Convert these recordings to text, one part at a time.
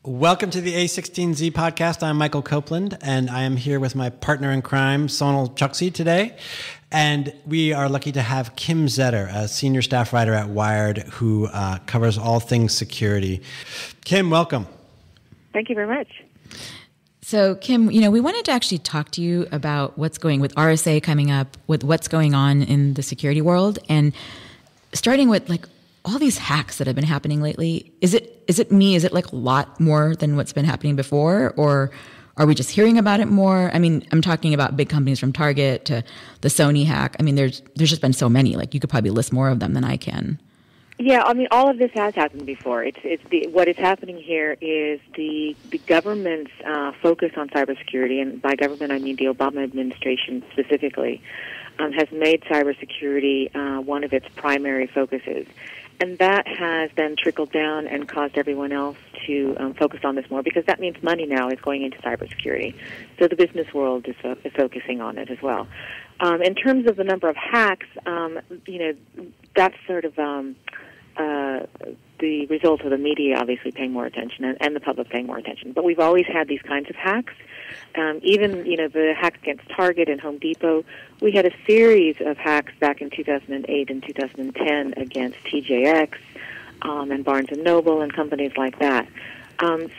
Welcome to the a16z podcast. I'm Michael Copeland, and I am here with my partner in crime, Sonal Chokshi, today. And we are lucky to have Kim Zetter, a senior staff writer at Wired, who covers all things security. Kim, welcome. Thank you very much. So, Kim, we wanted to actually talk to you about what's going with RSA coming up, with what's going on in the security world, and starting with all these hacks that have been happening lately. Is it like a lot more than what's been happening before, or are we just hearing about it more? I mean, I'm talking about big companies from Target to the Sony hack. I mean, there's just been so many. You could probably list more of them than I can. Yeah, I mean, all of this has happened before. What is happening here is the government's focus on cybersecurity, and by government I mean the Obama administration specifically, has made cybersecurity one of its primary focuses. And that has then trickled down and caused everyone else to focus on this more, because that means money now is going into cybersecurity. So the business world is focusing on it as well. In terms of the number of hacks, that's sort of the result of the media obviously paying more attention and the public paying more attention. But we've always had these kinds of hacks. Even the hacks against Target and Home Depot, we had a series of hacks back in 2008 and 2010 against TJX and Barnes & Noble and companies like that.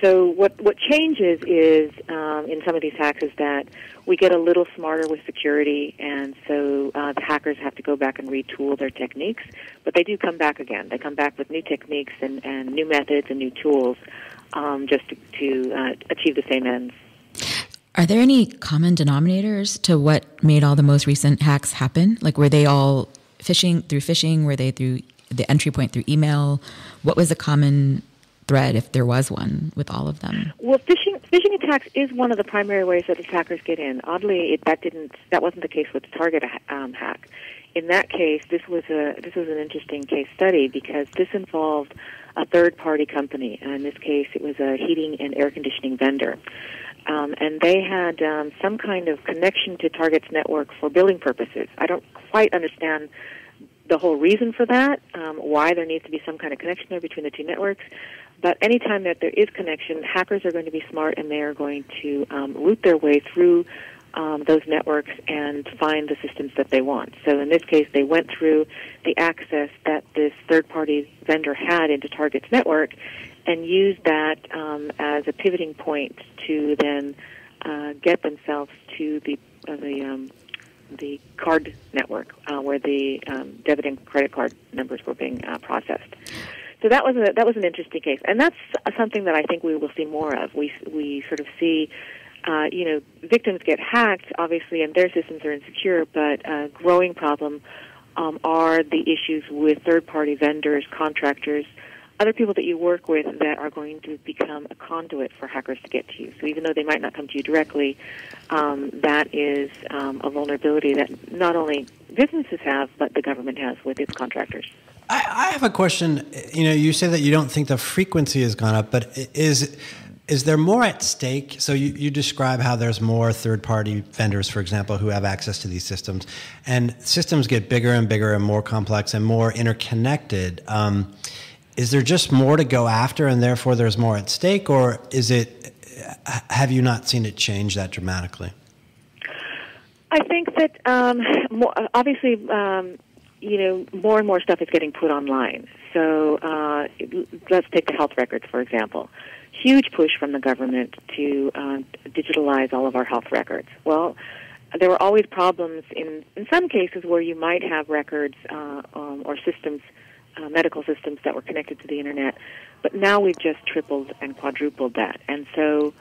So what changes is, in some of these hacks, is that we get a little smarter with security, and so the hackers have to go back and retool their techniques, but they do come back again. They come back with new techniques and new methods and new tools just to achieve the same ends. Are there any common denominators to what made all the most recent hacks happen? Were they all phishing? Were they through the entry point through email? What was the common thread, if there was one, with all of them? Well, phishing attacks is one of the primary ways that attackers get in. Oddly, that wasn't the case with the Target hack. In that case, this was an interesting case study because this involved a third-party company. In this case, it was a heating and air conditioning vendor. And they had some kind of connection to Target's network for billing purposes. I don't quite understand the whole reason for that, why there needs to be some kind of connection there between the two networks. But anytime that there is connection, hackers are going to be smart, and they are going to route their way through those networks and find the systems that they want. So in this case, they went through the access that this third-party vendor had into Target's network and used that as a pivoting point to then get themselves to the card network where the debit and credit card numbers were being processed. So that was an interesting case, and that's something that I think we will see more of. We sort of see, victims get hacked, obviously, and their systems are insecure. But a growing problem are the issues with third-party vendors, contractors, other people that you work with that are going to become a conduit for hackers to get to you. So even though they might not come to you directly, that is a vulnerability that not only businesses have, but the government has with its contractors. I have a question. You say that you don't think the frequency has gone up, but is there more at stake? So you describe how there's more third-party vendors, for example, who have access to these systems, and systems get bigger and bigger and more complex and more interconnected. Is there just more to go after, and therefore there's more at stake, or have you not seen it change that dramatically? I think that obviously, more and more stuff is getting put online. So let's take the health records, for example. Huge push from the government to digitalize all of our health records. Well, there were always problems in some cases where you might have records or systems, medical systems that were connected to the internet, but now we've just tripled and quadrupled that, and so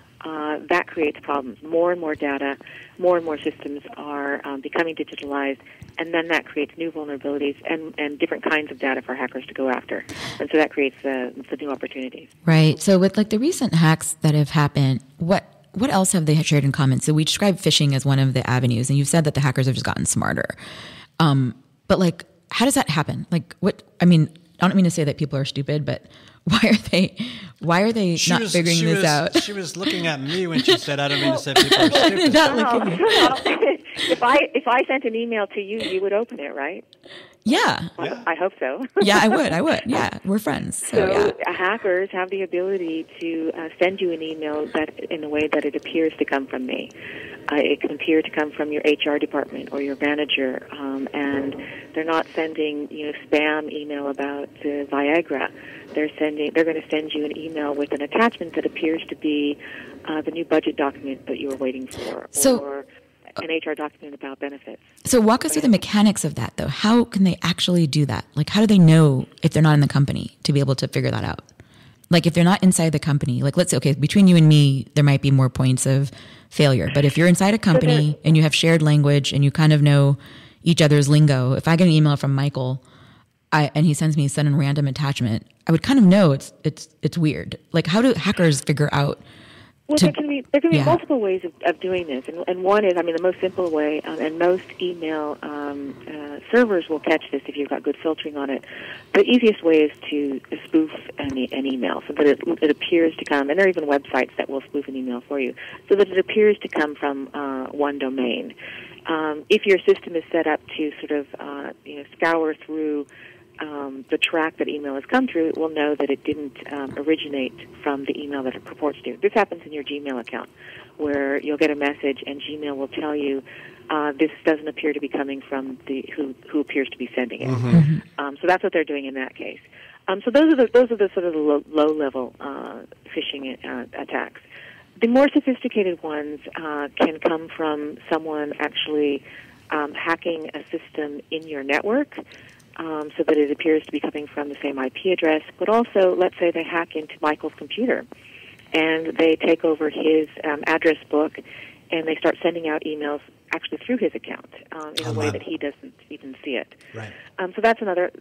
that creates problems. More and more data, more and more systems are becoming digitalized, and then that creates new vulnerabilities and different kinds of data for hackers to go after, and so that creates the new opportunities. Right. So with the recent hacks that have happened, what else have they shared in common? So we describe phishing as one of the avenues, and you've said that the hackers have just gotten smarter. But how does that happen? I don't mean to say that people are stupid, but why are they not figuring this out? She was looking at me when she said, "I don't mean to say people are stupid." If I sent an email to you, you would open it, right? Yeah. I hope so. Yeah, I would. Yeah, we're friends. So yeah. Hackers have the ability to send you an email that in a way that it appears to come from me. It can appear to come from your HR department or your manager, and they're not sending spam email about Viagra. They're going to send you an email with an attachment that appears to be the new budget document that you were waiting for, or an HR document about benefits. So walk us through the mechanics of that, though. How can they actually do that? Like, how do they know if they're not in the company to be able to figure that out? Like, if they're not inside the company, like, let's say, okay, between you and me, there might be more points of failure. But if you're inside a company and you have shared language and you kind of know each other's lingo, if I get an email from Michael and he sends me a random attachment, I would kind of know it's weird. Like, how do hackers figure out? Well, there can be multiple ways of doing this, and one is, the most simple way, and most email servers will catch this if you've got good filtering on it. The easiest way is to spoof an email so that it appears to come, and there are even websites that will spoof an email for you, so that it appears to come from one domain. If your system is set up to sort of scour through the track that email has come through, it will know that it didn't originate from the email that it purports to. This happens in your Gmail account, where you'll get a message and Gmail will tell you this doesn't appear to be coming from who appears to be sending it. Mm-hmm. So that's what they're doing in that case. So those are the sort of the low level phishing attacks. The more sophisticated ones can come from someone actually hacking a system in your network. So that it appears to be coming from the same IP address, but also, let's say they hack into Michael's computer, and they take over his address book, and they start sending out emails actually through his account in a way that he doesn't even see it. Right. So that's another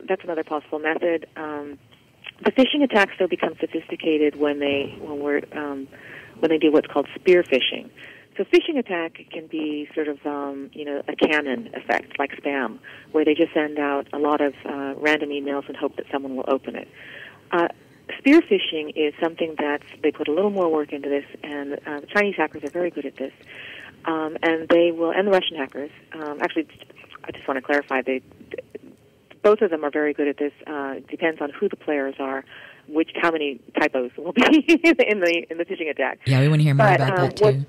possible method. The phishing attacks though become sophisticated when they do what's called spear-phishing. So phishing attack can be sort of, a cannon effect, like spam, where they just send out a lot of random emails and hope that someone will open it. Spear phishing is something that they put a little more work into this, and the Chinese hackers are very good at this. And they will, and the Russian hackers. Actually, I just want to clarify, both of them are very good at this. It depends on who the players are, how many typos will be in the phishing attack. Yeah, we want to hear more about that too.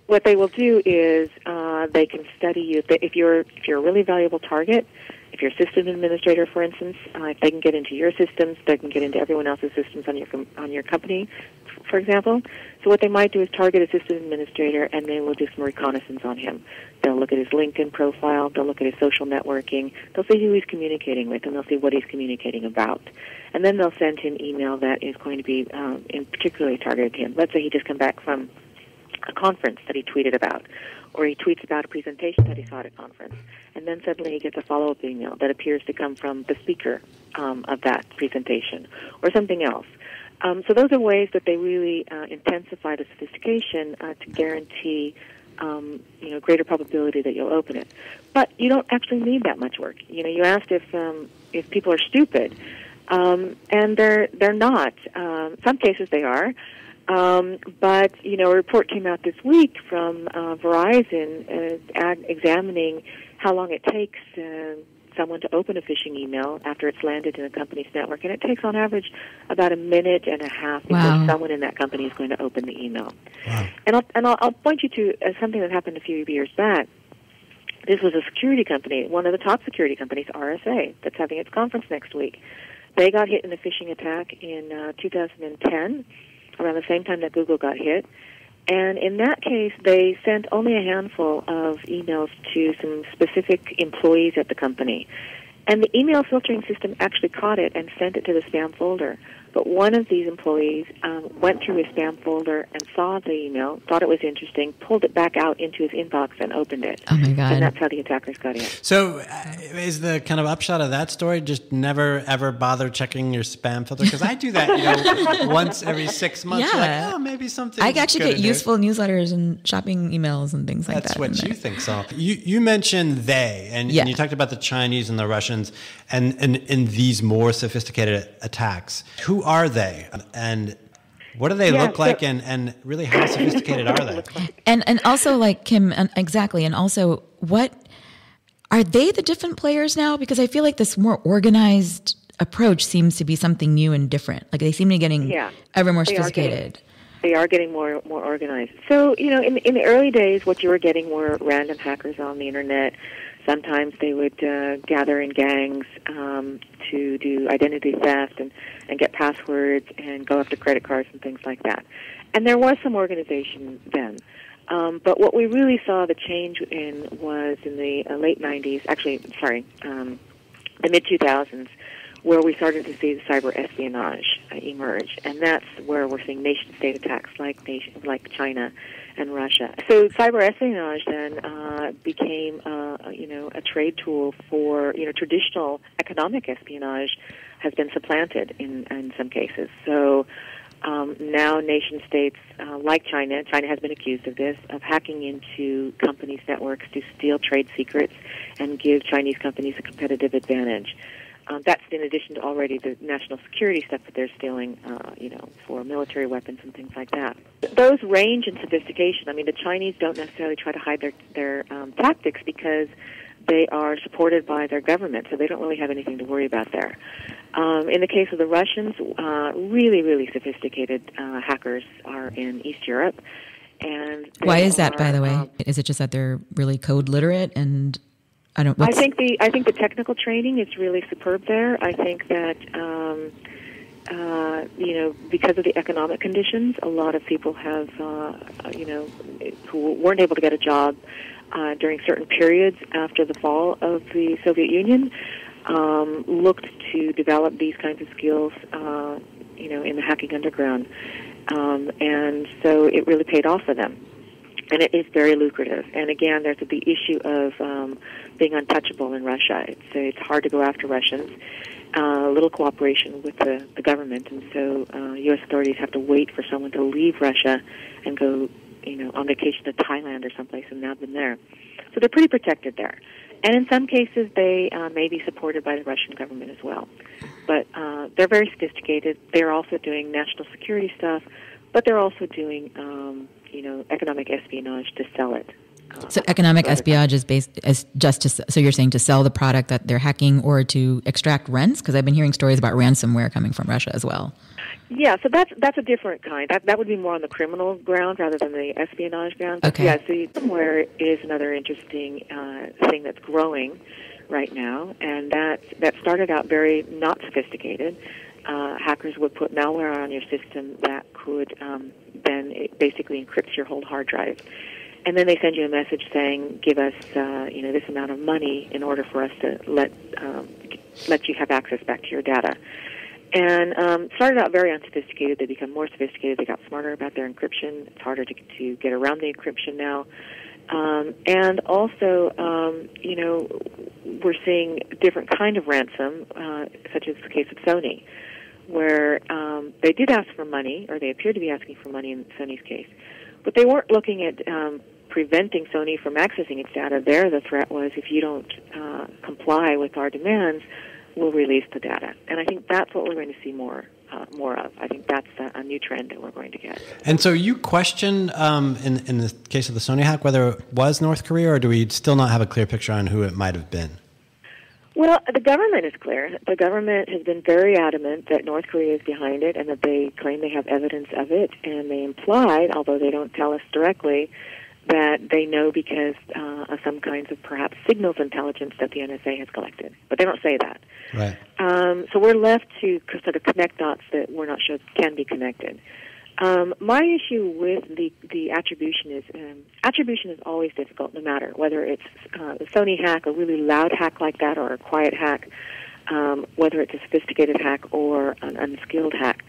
What they will do is they can study you. If you're a really valuable target, if you're a system administrator, for instance, if they can get into your systems, they can get into everyone else's systems on your company, for example. So what they might do is target a system administrator, and they will do some reconnaissance on him. They'll look at his LinkedIn profile. They'll look at his social networking. They'll see who he's communicating with, and they'll see what he's communicating about. And then they'll send him email that is going to be particularly targeted to him. Let's say he just come back from a conference that he tweeted about, or he tweets about a presentation that he saw at a conference, and then suddenly he gets a follow-up email that appears to come from the speaker of that presentation, or something else. So those are ways that they really intensify the sophistication to guarantee greater probability that you'll open it. But you don't actually need that much work. You asked if people are stupid, and they're not. Some cases they are. But, a report came out this week from Verizon examining how long it takes someone to open a phishing email after it's landed in a company's network. And it takes, on average, about a minute and a half before someone in that company is going to open the email. Wow. And I'll point you to something that happened a few years back. This was a security company, one of the top security companies, RSA, that's having its conference next week. They got hit in a phishing attack in 2010. Around the same time that Google got hit. And in that case, they sent only a handful of emails to some specific employees at the company. And the email filtering system actually caught it and sent it to the spam folder. But one of these employees went through his spam folder and saw the email, thought it was interesting, pulled it back out into his inbox and opened it. Oh, my God. And that's how the attackers got in. So is the kind of upshot of that story just never, ever bother checking your spam filter? Because I do that, once every 6 months. Yeah. Like, maybe something. I actually get useful newsletters and shopping emails and things like that. That's what you think, so. You mentioned they, and you talked about the Chinese and the Russians and in these more sophisticated attacks. Who are they? And what do they look like? And really, how sophisticated are they? And also, like, Kim, exactly. And also, what Are they the different players now? Because I feel like this more organized approach seems to be something new and different. Like they seem to be getting ever more sophisticated. They are getting more organized. So, in the early days, what you were getting were random hackers on the internet. Sometimes they would gather in gangs to do identity theft and get passwords and go after credit cards and things like that. And there was some organization then. But what we really saw the change in was in the late 90s, the mid-2000s, where we started to see the cyber espionage emerge, and that's where we're seeing nation-state attacks like China and Russia. So cyber espionage then became, a trade tool for, traditional economic espionage has been supplanted in some cases. So now nation-states like China has been accused of this, of hacking into companies' networks to steal trade secrets and give Chinese companies a competitive advantage. That's in addition to already the national security stuff that they're stealing, for military weapons and things like that. Those range in sophistication. I mean, the Chinese don't necessarily try to hide their tactics because they are supported by their government, so they don't really have anything to worry about there. In the case of the Russians, really, really sophisticated hackers are in East Europe. And why is that, by the way? Is it just that they're really code literate and... I think the technical training is really superb there. I think that because of the economic conditions, a lot of people have who weren't able to get a job during certain periods after the fall of the Soviet Union looked to develop these kinds of skills in the hacking underground, and so it really paid off for them. And it is very lucrative. And again, there's the issue of being untouchable in Russia. It's hard to go after Russians. Little cooperation with the government, and so U.S. authorities have to wait for someone to leave Russia and go, on vacation to Thailand or someplace, and now been there. So they're pretty protected there. And in some cases, they may be supported by the Russian government as well. But they're very sophisticated. They're also doing national security stuff, but they're also doing economic espionage to sell it. So economic espionage is so you're saying to sell the product that they're hacking or to extract rents? Because I've been hearing stories about ransomware coming from Russia as well. Yeah, so that's a different kind. That would be more on the criminal ground rather than the espionage ground. Okay. Yeah, so ransomware is another interesting thing that's growing right now, and that started out very not sophisticated. Hackers would put malware on your system that could then it basically encrypts your whole hard drive. And then they send you a message saying, give us this amount of money in order for us to let you have access back to your data. And started out very unsophisticated. They become more sophisticated. They got smarter about their encryption. It's harder to get around the encryption now. And also, we're seeing different kind of ransom, such as the case of Sony, where they did ask for money, or they appeared to be asking for money in Sony's case. But they weren't looking at preventing Sony from accessing its data. There, the threat was, if you don't comply with our demands, we'll release the data. And I think that's what we're going to see more of. I think that's a new trend that we're going to get. And so you question, in the case of the Sony hack, whether it was North Korea, or do we still not have a clear picture on who it might have been? Well, the government is clear. The government has been very adamant that North Korea is behind it and that they claim they have evidence of it, and they implied, although they don't tell us directly, that they know because of some kinds of perhaps signals intelligence that the NSA has collected. But they don't say that. Right. So we're left to sort of connect dots that we're not sure can be connected. My issue with the attribution is always difficult, no matter whether it's the Sony hack, a really loud hack like that, or a quiet hack, whether it's a sophisticated hack or an unskilled hack.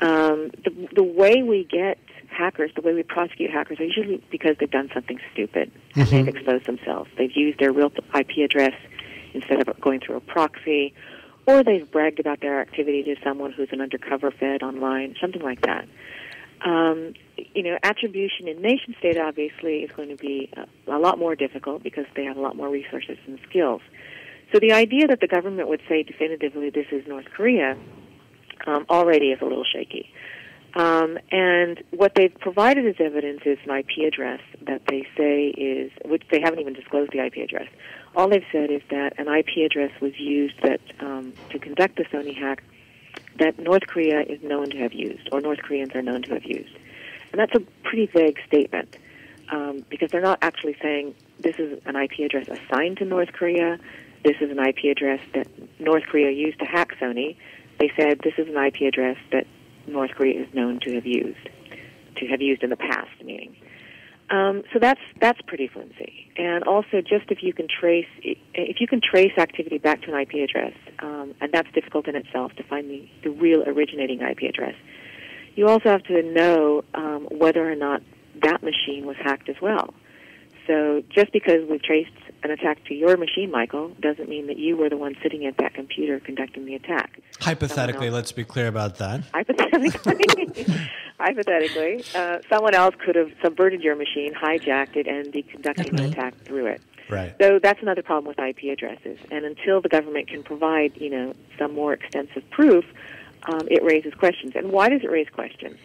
The way we get hackers, the way we prosecute hackers, is usually because they've done something stupid and they've exposed themselves. They've used their real IP address instead of going through a proxy, or they've bragged about their activity to someone who's an undercover fed online, something like that. Attribution in nation state obviously is going to be a lot more difficult because they have a lot more resources and skills. So the idea that the government would say definitively this is North Korea already is a little shaky. And what they've provided as evidence is an IP address that they say is, which they haven't even disclosed the IP address. All they've said is that an IP address was used that to conduct the Sony hack that North Korea is known to have used, or North Koreans are known to have used. And that's a pretty vague statement, because they're not actually saying this is an IP address assigned to North Korea, this is an IP address that North Korea used to hack Sony. They said this is an IP address that North Korea is known to have used in the past, meaning. So that's pretty flimsy. And also, just if you can trace activity back to an IP address, and that's difficult in itself to find the real originating IP address, you also have to know whether or not that machine was hacked as well. So just because we've traced an attack to your machine, Michael, doesn't mean that you were the one sitting at that computer conducting the attack. Hypothetically, let's be clear about that. Hypothetically, someone else could have subverted your machine, hijacked it, and be conducting an attack through it. Right. So that's another problem with IP addresses. And until the government can provide, some more extensive proof, it raises questions. And why does it raise questions?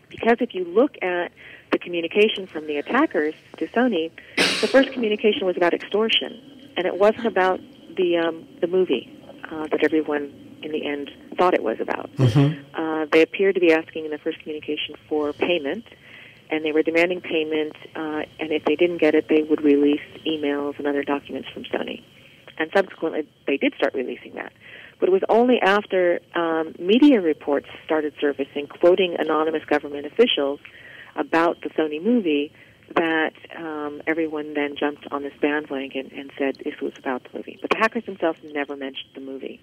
Because if you look at the communication from the attackers to Sony, the first communication was about extortion, and it wasn't about the movie that everyone in the end thought it was about. Mm-hmm. They appeared to be asking in the first communication for payment, and they were demanding payment, and if they didn't get it, they would release emails and other documents from Sony. And subsequently, they did start releasing that. But it was only after media reports started surfacing, quoting anonymous government officials about the Sony movie, that everyone then jumped on this bandwagon and said this was about the movie. But the hackers themselves never mentioned the movie.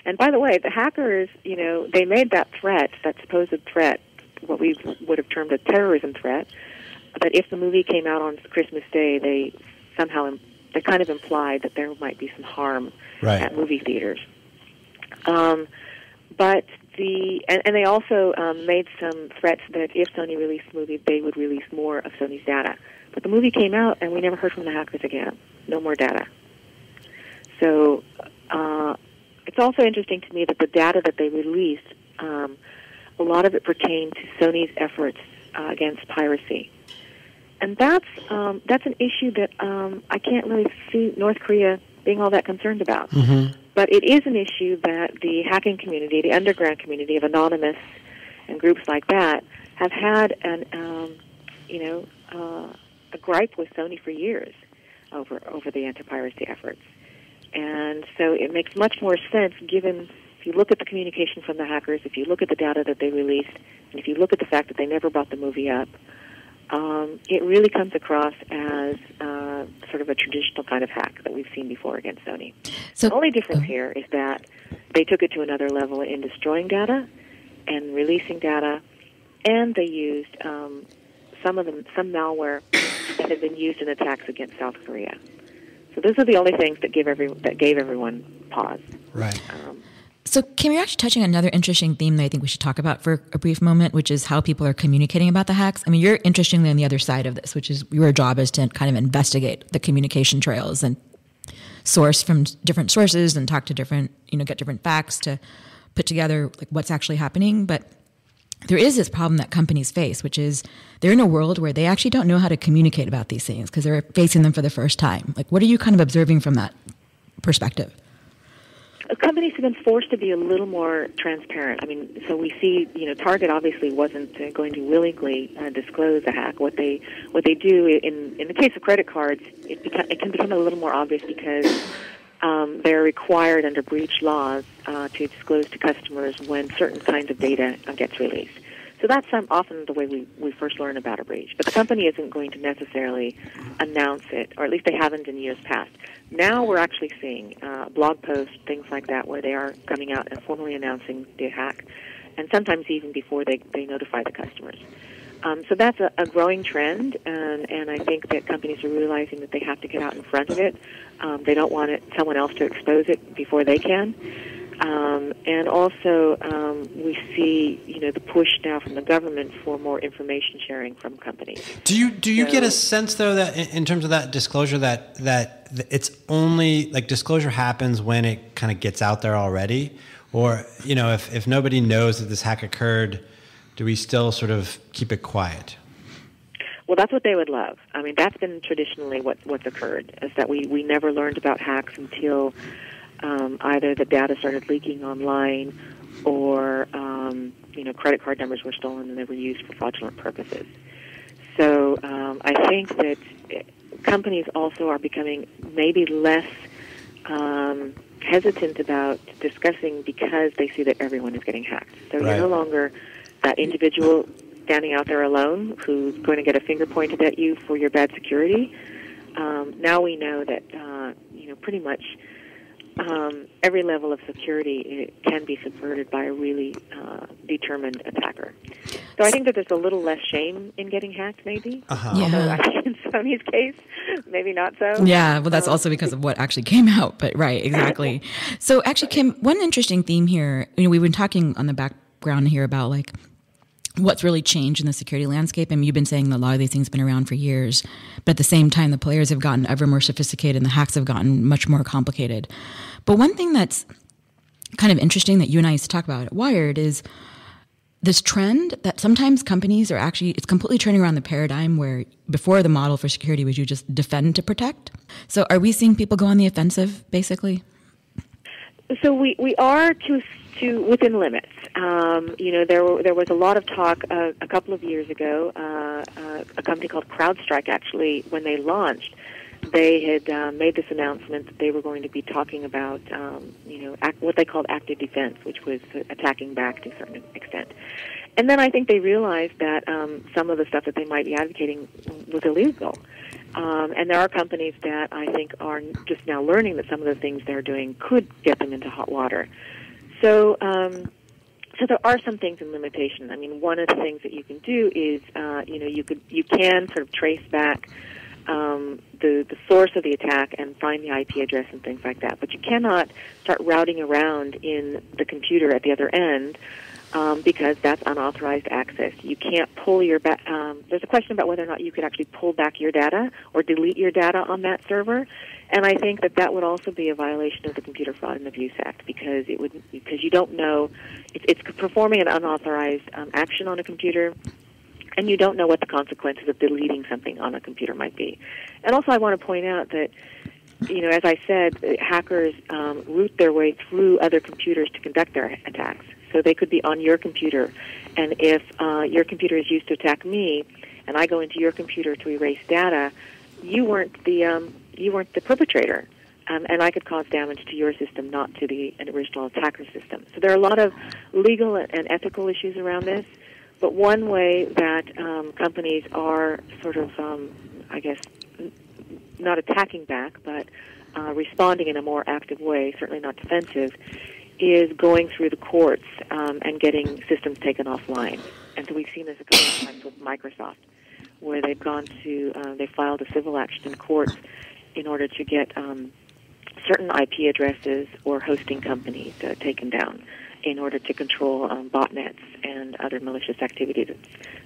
And by the way, the hackers, they made that threat, that supposed threat, what we would have termed a terrorism threat, that if the movie came out on Christmas Day, they kind of implied that there might be some harm at movie theaters. And they also made some threats that if Sony released the movie, they would release more of Sony's data. But the movie came out, and we never heard from the hackers again. No more data. So it's also interesting to me that the data that they released, a lot of it pertained to Sony's efforts against piracy. And that's an issue that I can't really see North Korea being all that concerned about. Mm-hmm. But it is an issue that the hacking community, the underground community of Anonymous and groups like that, have had a gripe with Sony for years over the anti-piracy efforts. And so it makes much more sense, given if you look at the communication from the hackers, if you look at the data that they released, and if you look at the fact that they never brought the movie up, it really comes across as sort of a traditional kind of hack that we've seen before against Sony. So, the only difference here is that they took it to another level in destroying data and releasing data, and they used some malware that had been used in attacks against South Korea. So those are the only things that gave everyone pause. Right. So, Kim, you're actually touching on another interesting theme that I think we should talk about for a brief moment, which is how people are communicating about the hacks. I mean, you're interestingly on the other side of this, which is your job is to kind of investigate the communication trails and source from different sources and talk to different, get different facts to put together like what's actually happening. But there is this problem that companies face, which is they're in a world where they actually don't know how to communicate about these things because they're facing them for the first time. Like, what are you kind of observing from that perspective? Companies have been forced to be a little more transparent. I mean, so we see, Target obviously wasn't going to willingly disclose a hack. What they do in the case of credit cards, it can become a little more obvious because they're required under breach laws to disclose to customers when certain kinds of data gets released. So that's often the way we first learn about a breach. But the company isn't going to necessarily announce it, or at least they haven't in years past. Now we're actually seeing blog posts, things like that, where they are coming out and formally announcing the hack, and sometimes even before they notify the customers. So that's a growing trend, and I think that companies are realizing that they have to get out in front of it. They don't want someone else to expose it before they can. And also, we see, the push now from the government for more information sharing from companies. Do you get a sense, though, that in terms of that disclosure, that it's only like disclosure happens when it kind of gets out there already, Or, if nobody knows that this hack occurred, do we still sort of keep it quiet? Well, that's what they would love. I mean, that's been traditionally what's occurred, is that we never learned about hacks until either the data started leaking online or, credit card numbers were stolen and they were used for fraudulent purposes. So I think that companies also are becoming maybe less hesitant about discussing because they see that everyone is getting hacked. So Right. You're no longer that individual standing out there alone who's going to get a finger pointed at you for your bad security. Now we know that pretty much every level of security can be subverted by a really determined attacker. So I think that there's a little less shame in getting hacked, maybe. Uh-huh. Although I think in Sony's case, maybe not so. Yeah, well, that's also because of what actually came out. But right, exactly. So actually, Kim, one interesting theme here, we've been talking on the background here about like what's really changed in the security landscape. And you've been saying that a lot of these things have been around for years. But at the same time, the players have gotten ever more sophisticated and the hacks have gotten much more complicated. But one thing that's kind of interesting that you and I used to talk about at Wired is this trend that sometimes companies are actually, it's completely turning around the paradigm where before the model for security was you just defend to protect. So are we seeing people go on the offensive, basically? So we are to within limits. There was a lot of talk a couple of years ago. A company called CrowdStrike, actually, when they launched, they had made this announcement that they were going to be talking about, what they called active defense, which was attacking back to a certain extent. And then I think they realized that some of the stuff that they might be advocating was illegal. And there are companies that I think are just now learning that some of the things they're doing could get them into hot water. So there are some things in limitation. I mean, one of the things that you can do is, you can sort of trace back the source of the attack and find the IP address and things like that. But you cannot start routing around in the computer at the other end because that's unauthorized access. You can't pull your there's a question about whether or not you could actually pull back your data or delete your data on that server. And I think that would also be a violation of the Computer Fraud and Abuse Act because you don't know it's performing an unauthorized action on a computer, and you don't know what the consequences of deleting something on a computer might be. And also, I want to point out that as I said, hackers route their way through other computers to conduct their attacks. So they could be on your computer, and if your computer is used to attack me, and I go into your computer to erase data, you weren't the perpetrator, and I could cause damage to your system, not to the original attacker system. So there are a lot of legal and ethical issues around this. But one way that companies are sort of, not attacking back, but responding in a more active way, certainly not defensive, is going through the courts and getting systems taken offline. And so we've seen this a couple of times with Microsoft, where they've gone to, they filed a civil action in courts in order to get certain IP addresses or hosting companies taken down in order to control botnets and other malicious activity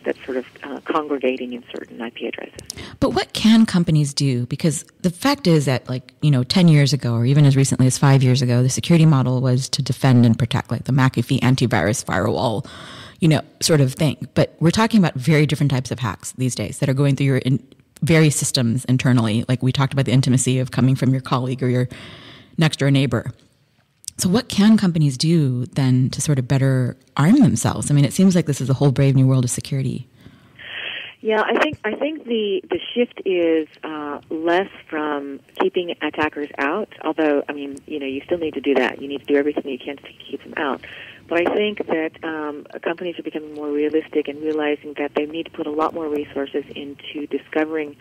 that's sort of congregating in certain IP addresses. But what can companies do? Because the fact is that 10 years ago, or even as recently as 5 years ago, the security model was to defend and protect, like the McAfee antivirus firewall, sort of thing. But we're talking about very different types of hacks these days that are going through your various systems internally. Like we talked about the intimacy of coming from your colleague or your next door neighbor. So what can companies do then to sort of better arm themselves? I mean, it seems like this is a whole brave new world of security. Yeah, I think the shift is less from keeping attackers out, although, you still need to do that. You need to do everything you can to keep them out. But I think that companies are becoming more realistic and realizing that they need to put a lot more resources into discovering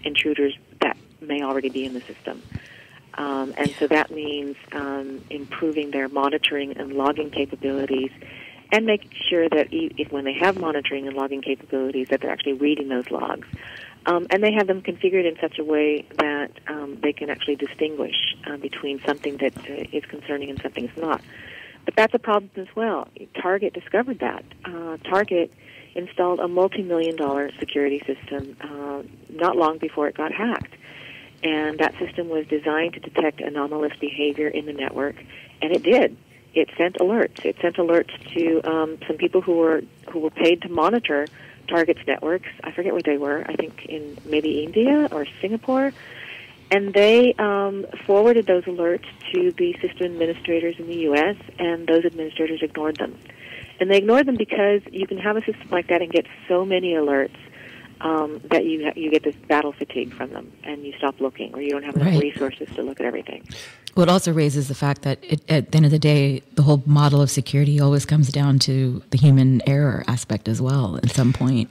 intruders that may already be in the system. And so that means improving their monitoring and logging capabilities and making sure that if when they have monitoring and logging capabilities that they're actually reading those logs. And they have them configured in such a way that they can actually distinguish between something that is concerning and something that's not. But that's a problem as well. Target discovered that. Target installed a multi-million-dollar security system not long before it got hacked. And that system was designed to detect anomalous behavior in the network, and it did. it sent alerts. It sent alerts to some people who were paid to monitor targets networks. I forget where they were. I think in maybe India or Singapore. And they forwarded those alerts to the system administrators in the U.S., and those administrators ignored them. And they ignored them because you can have a system like that and get so many alerts that you get this battle fatigue from them, and you stop looking, or you don't have enough resources to look at everything. Well, it also raises the fact that at the end of the day, the whole model of security always comes down to the human error aspect as well at some point.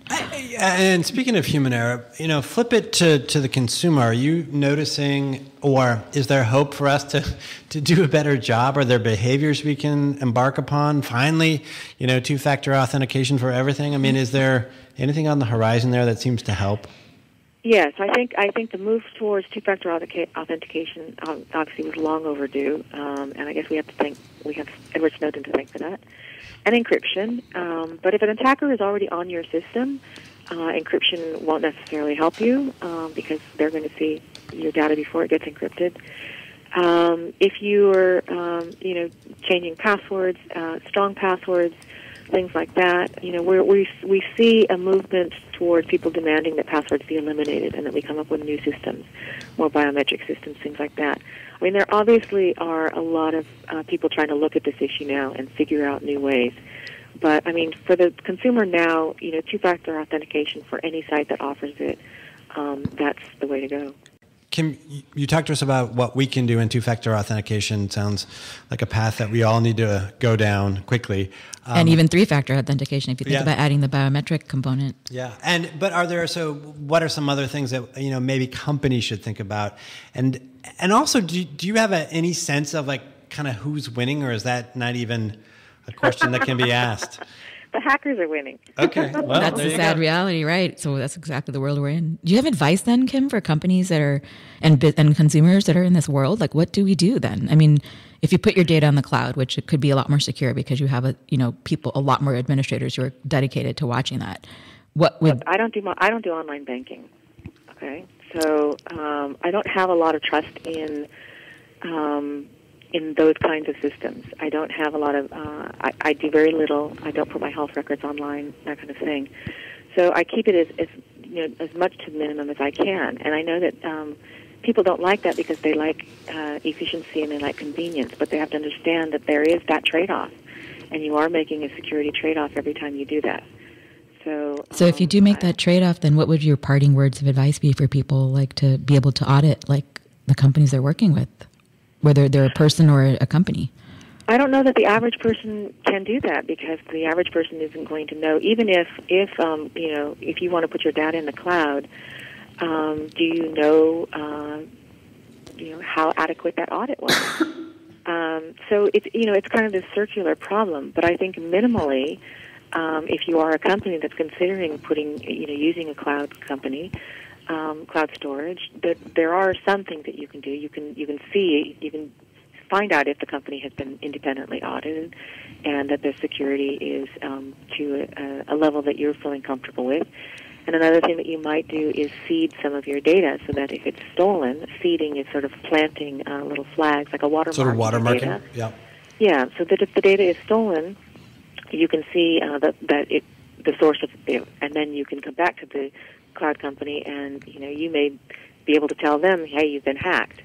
And speaking of human error, flip it to the consumer. Are you noticing, or is there hope for us to do a better job? Are there behaviors we can embark upon? Finally, two-factor authentication for everything. I mean, is there anything on the horizon there that seems to help? Yes, I think the move towards two-factor authentication obviously was long overdue, and I guess we have Edward Snowden to thank for that, and encryption. But if an attacker is already on your system, encryption won't necessarily help you because they're going to see your data before it gets encrypted. If you're changing passwords, strong passwords, things like that, we see a movement toward people demanding that passwords be eliminated and that we come up with new systems, more biometric systems, things like that. I mean, there obviously are a lot of people trying to look at this issue now and figure out new ways. But, I mean, for the consumer now, two-factor authentication for any site that offers it, that's the way to go. Kim, you talked to us about what we can do in two-factor authentication. Sounds like a path that we all need to go down quickly. And even three-factor authentication, if you think about adding the biometric component. Yeah, but what are some other things that maybe companies should think about? And also, do you have any sense of kind of who's winning, or is that not even a question that can be asked? The hackers are winning. Okay, well, that's the sad reality, right? So that's exactly the world we're in. Do you have advice then, Kim, for companies that are and consumers that are in this world? Like, what do we do then? I mean, if you put your data on the cloud, which it could be a lot more secure because you have a lot more administrators who are dedicated to watching that. What would I don't do online banking. Okay, so I don't have a lot of trust in those kinds of systems. I don't have a lot of, I do very little. I don't put my health records online, that kind of thing. So I keep it as much to the minimum as I can. And I know that people don't like that because they like efficiency and they like convenience, but they have to understand that there is that trade-off, and you are making a security trade-off every time you do that. So if you do make that trade-off, then what would your parting words of advice be for people to be able to audit the companies they're working with? Whether they're a person or a company? I don't know that the average person can do that because the average person isn't going to know. Even if you want to put your data in the cloud, do you know how adequate that audit was? So it's kind of this circular problem. But I think minimally, if you are a company that's considering using a cloud company. Cloud storage, there are some things that you can do. You can find out if the company has been independently audited and that their security is to a level that you're feeling comfortable with. And another thing that you might do is seed some of your data so that if it's stolen, seeding is sort of planting little flags, like a watermark. Sort of watermarking, yeah. Yeah, so that if the data is stolen, you can see the source of it, and then you can come back to the cloud company, and you may be able to tell them, "Hey, you've been hacked."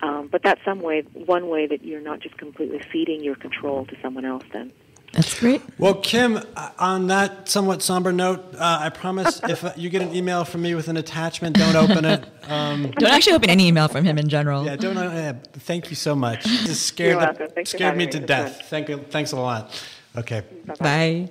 But that's one way that you're not just completely ceding your control to someone else. Then that's great. Well, Kim, on that somewhat somber note, I promise if you get an email from me with an attachment, don't open it. Don't actually open any email from him in general. Yeah, don't. Thank you so much. This You're welcome. scared me to death. Thanks a lot. Okay. Bye.